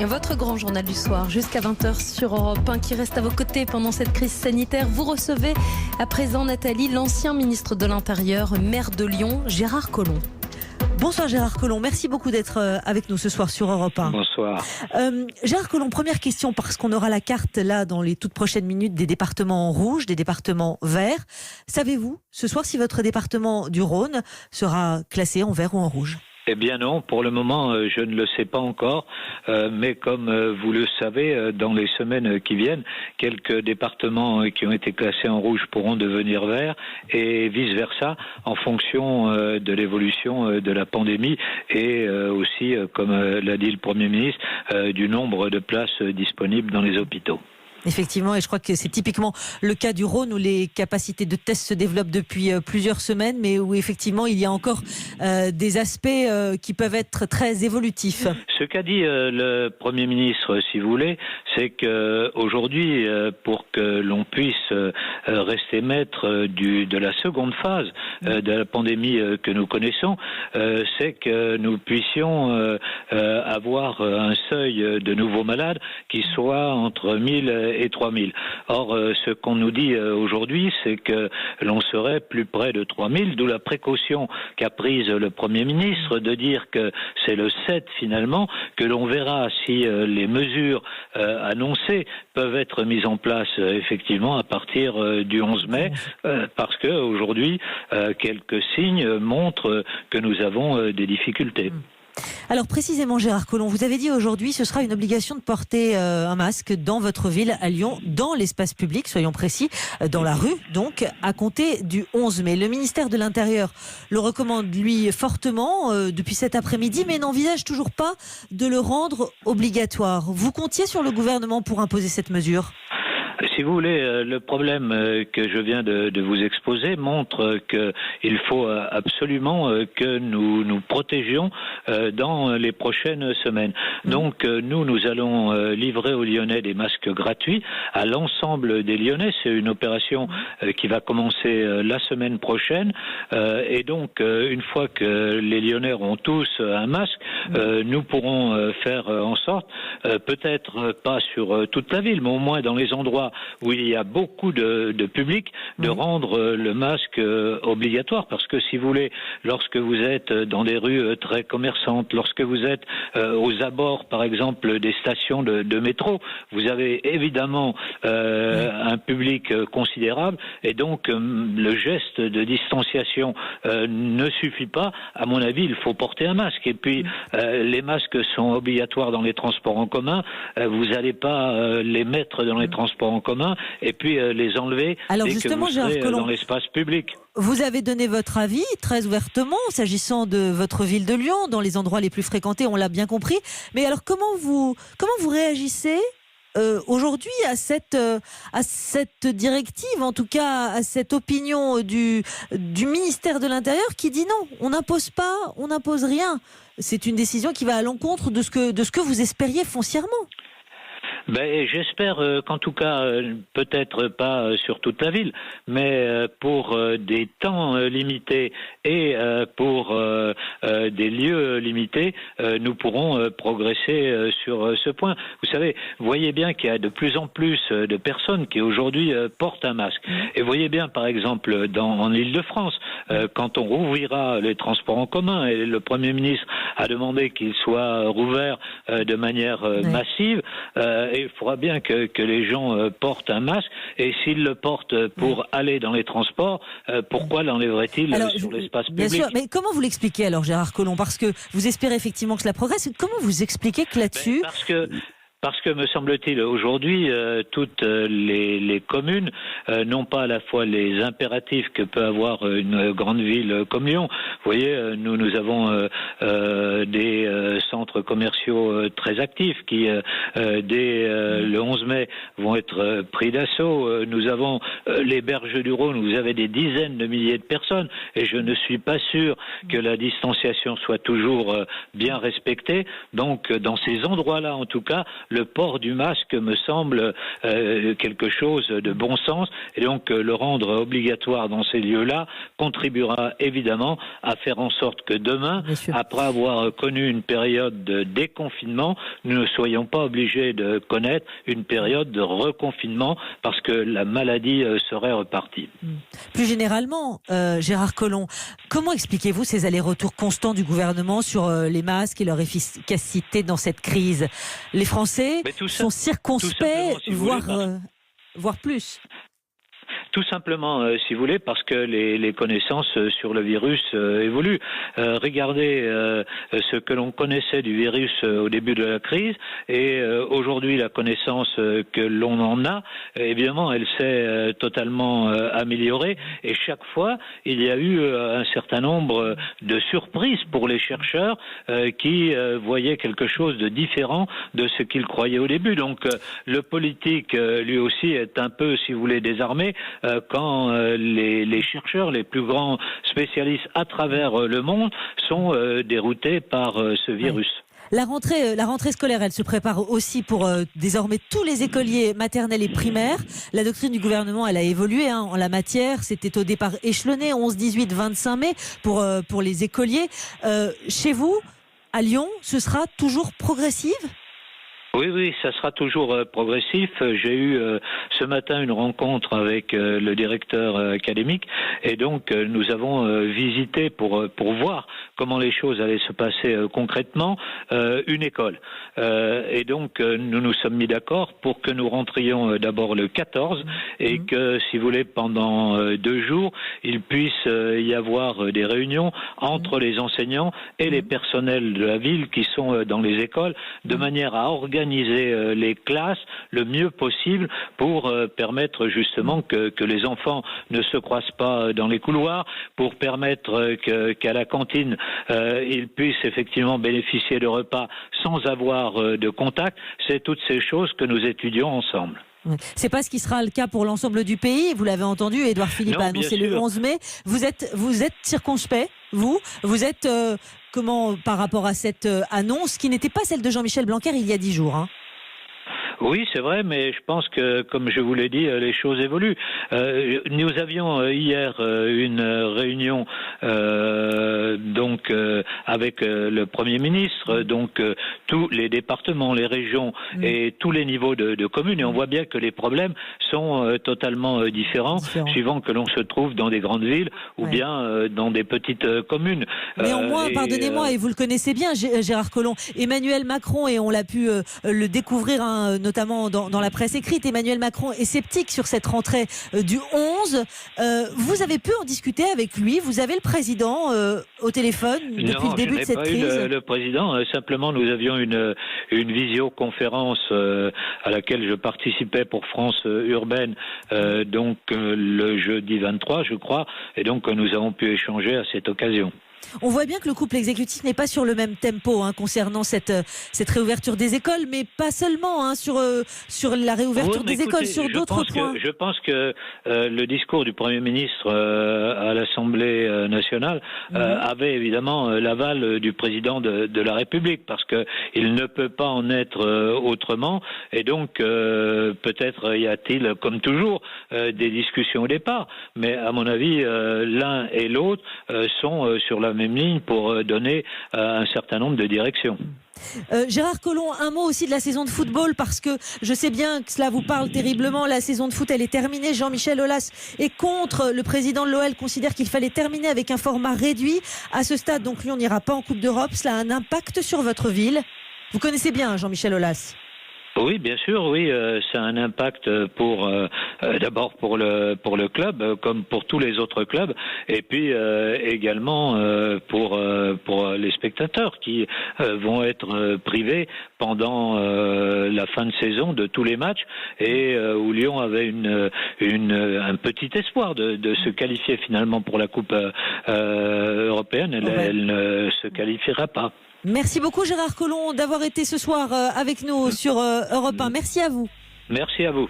Votre grand journal du soir jusqu'à 20h sur Europe 1 qui reste à vos côtés pendant cette crise sanitaire. Vous recevez à présent Nathalie, l'ancien ministre de l'Intérieur, maire de Lyon, Gérard Collomb. Bonsoir Gérard Collomb, merci beaucoup d'être avec nous ce soir sur Europe 1. Bonsoir. Gérard Collomb, première question, parce qu'on aura la carte là dans les toutes prochaines minutes des départements rouges, des départements verts. Savez-vous ce soir si votre département du Rhône sera classé en vert ou en rouge ? Eh bien non, pour le moment, je ne le sais pas encore. Mais comme vous le savez, dans les semaines qui viennent, quelques départements qui ont été classés en rouge pourront devenir verts et vice-versa en fonction de l'évolution de la pandémie et aussi, comme l'a dit le Premier ministre, du nombre de places disponibles dans les hôpitaux. Effectivement, et je crois que c'est typiquement le cas du Rhône où les capacités de test se développent depuis plusieurs semaines, mais où effectivement il y a encore des aspects qui peuvent être très évolutifs. Ce qu'a dit le Premier ministre, si vous voulez, c'est qu'aujourd'hui, pour que l'on puisse rester maître de la seconde phase de la pandémie que nous connaissons, c'est que nous puissions avoir un seuil de nouveaux malades qui soit entre 1000 et 3000. Or, ce qu'on nous dit aujourd'hui, c'est que l'on serait plus près de 3000, d'où la précaution qu'a prise le Premier ministre de dire que c'est le 7 finalement, que l'on verra si les mesures annoncées peuvent être mises en place effectivement à partir du 11 mai, parce que aujourd'hui, quelques signes montrent que nous avons des difficultés. Alors précisément Gérard Collomb, vous avez dit aujourd'hui ce sera une obligation de porter un masque dans votre ville à Lyon, dans l'espace public, soyons précis, dans la rue donc, à compter du 11 mai. Le ministère de l'Intérieur le recommande lui fortement depuis cet après-midi, mais n'envisage toujours pas de le rendre obligatoire. Vous comptiez sur le gouvernement pour imposer cette mesure ? Si vous voulez, le problème que je viens de vous exposer montre qu'il faut absolument que nous nous protégions dans les prochaines semaines. Donc nous allons livrer aux Lyonnais des masques gratuits à l'ensemble des Lyonnais. C'est une opération qui va commencer la semaine prochaine. Et donc, une fois que les Lyonnais auront tous un masque, nous pourrons faire en sorte, peut-être pas sur toute la ville, mais au moins dans les endroits où il y a beaucoup de public, de rendre le masque obligatoire. Parce que si vous voulez, lorsque vous êtes dans des rues très commerçantes, lorsque vous êtes aux abords, par exemple, des stations de métro, vous avez évidemment un public considérable et donc le geste de distanciation ne suffit pas. À mon avis, il faut porter un masque. Et puis, les masques sont obligatoires dans les transports en commun. Vous n'allez pas les mettre dans les transports en commun et puis les enlever dès que vous serez dans l'espace public. Vous avez donné votre avis très ouvertement s'agissant de votre ville de Lyon, dans les endroits les plus fréquentés, on l'a bien compris. Mais alors comment vous réagissez aujourd'hui à cette directive, en tout cas à cette opinion du ministère de l'Intérieur qui dit non, on n'impose rien. C'est une décision qui va à l'encontre de ce que vous espériez foncièrement. J'espère qu'en tout cas, peut-être pas sur toute la ville, mais pour des temps limités et pour des lieux limités, nous pourrons progresser sur ce point. Vous savez, voyez bien qu'il y a de plus en plus de personnes qui aujourd'hui portent un masque. Et voyez bien, par exemple, en Île-de-France, quand on rouvrira les transports en commun, et le Premier ministre a demandé qu'ils soient rouverts de manière massive, il faudra bien que les gens portent un masque. Et s'ils le portent pour aller dans les transports, pourquoi l'enlèverait-il sur l'espace public ? Bien sûr, mais comment vous l'expliquez alors, Gérard Collomb ? Parce que vous espérez effectivement que cela progresse. Comment vous expliquez que là-dessus... Parce que, me semble-t-il, aujourd'hui, toutes les communes n'ont pas à la fois les impératifs que peut avoir une grande ville comme Lyon. Vous voyez, nous avons des centres commerciaux très actifs qui, dès le 11 mai, vont être pris d'assaut. Nous avons les berges du Rhône où vous avez des dizaines de milliers de personnes et je ne suis pas sûr que la distanciation soit toujours bien respectée. Donc, dans ces endroits-là, en tout cas, le port du masque me semble quelque chose de bon sens, et donc le rendre obligatoire dans ces lieux-là contribuera évidemment à faire en sorte que demain, après avoir connu une période de déconfinement, nous ne soyons pas obligés de connaître une période de reconfinement parce que la maladie serait repartie. Plus généralement, Gérard Collomb, comment expliquez-vous ces allers-retours constants du gouvernement sur les masques et leur efficacité dans cette crise? Les Français sont circonspects, voire plus. Tout simplement, si vous voulez, parce que les connaissances sur le virus évoluent. Regardez ce que l'on connaissait du virus au début de la crise et aujourd'hui la connaissance que l'on en a, évidemment, elle s'est totalement améliorée et chaque fois, il y a eu un certain nombre de surprises pour les chercheurs qui voyaient quelque chose de différent de ce qu'ils croyaient au début. Donc, le politique, lui aussi, est un peu, si vous voulez, désarmé quand les chercheurs, les plus grands spécialistes à travers le monde sont déroutés par ce virus. La rentrée scolaire, elle se prépare aussi pour désormais tous les écoliers maternels et primaires. La doctrine du gouvernement, elle a évolué en la matière. C'était au départ échelonné, 11, 18, 25 mai pour les écoliers. Chez vous, à Lyon, ce sera toujours progressif ? Oui, ça sera toujours progressif. J'ai eu ce matin une rencontre avec le directeur académique et donc nous avons visité pour voir comment les choses allaient se passer concrètement une école. Et donc nous nous sommes mis d'accord pour que nous rentrions d'abord le 14 et que, si vous voulez, pendant 2 jours, il puisse y avoir des réunions entre les enseignants et les personnels de la ville qui sont dans les écoles de manière à organiser les classes le mieux possible pour permettre justement que les enfants ne se croisent pas dans les couloirs, pour permettre qu'à la cantine ils puissent effectivement bénéficier de repas sans avoir de contact. C'est toutes ces choses que nous étudions ensemble. C'est pas ce qui sera le cas pour l'ensemble du pays. Vous l'avez entendu, Édouard Philippe a annoncé le 11 mai. Vous êtes circonspect, vous êtes comment par rapport à cette annonce qui n'était pas celle de Jean-Michel Blanquer il y a 10 jours, hein. Oui, c'est vrai, mais je pense que, comme je vous l'ai dit, les choses évoluent. Nous avions hier une réunion avec le Premier ministre, donc tous les départements, les régions et tous les niveaux de communes. Et on voit bien que les problèmes sont totalement différents suivant que l'on se trouve dans des grandes villes ou bien dans des petites communes. Néanmoins, pardonnez-moi, et vous le connaissez bien, Gérard Collomb, Emmanuel Macron, et on l'a pu le découvrir notamment dans la presse écrite, Emmanuel Macron est sceptique sur cette rentrée du 11. Vous avez pu en discuter avec lui? Vous avez le président au téléphone depuis le début de cette crise? Non, je n'ai pas eu le président. Simplement, nous avions une visioconférence à laquelle je participais pour France Urbaine, le jeudi 23, je crois, et donc nous avons pu échanger à cette occasion. On voit bien que le couple exécutif n'est pas sur le même tempo concernant cette réouverture des écoles, mais pas seulement sur la réouverture des écoles, sur d'autres points. Je pense que le discours du Premier ministre à l'Assemblée nationale avait évidemment l'aval du président de la République, parce qu'il ne peut pas en être autrement, et donc peut-être y a-t-il, comme toujours, des discussions au départ, mais à mon avis, l'un et l'autre sont sur la même ligne pour donner un certain nombre de directions. Gérard Collomb, un mot aussi de la saison de football, parce que je sais bien que cela vous parle terriblement. La saison de foot, elle est terminée. Jean-Michel Aulas est contre. Le président de l'OL considère qu'il fallait terminer avec un format réduit. À ce stade, donc Lyon n'ira pas en Coupe d'Europe. Cela a un impact sur votre ville. Vous connaissez bien Jean-Michel Aulas? Oui, bien sûr, oui, ça a un impact d'abord pour le club, comme pour tous les autres clubs, et puis également pour les spectateurs qui vont être privés pendant la fin de saison de tous les matchs, et où Lyon avait un petit espoir de se qualifier finalement pour la Coupe européenne. Elle ne se qualifiera pas. Merci beaucoup Gérard Collomb d'avoir été ce soir avec nous sur Europe 1. Merci à vous. Merci à vous.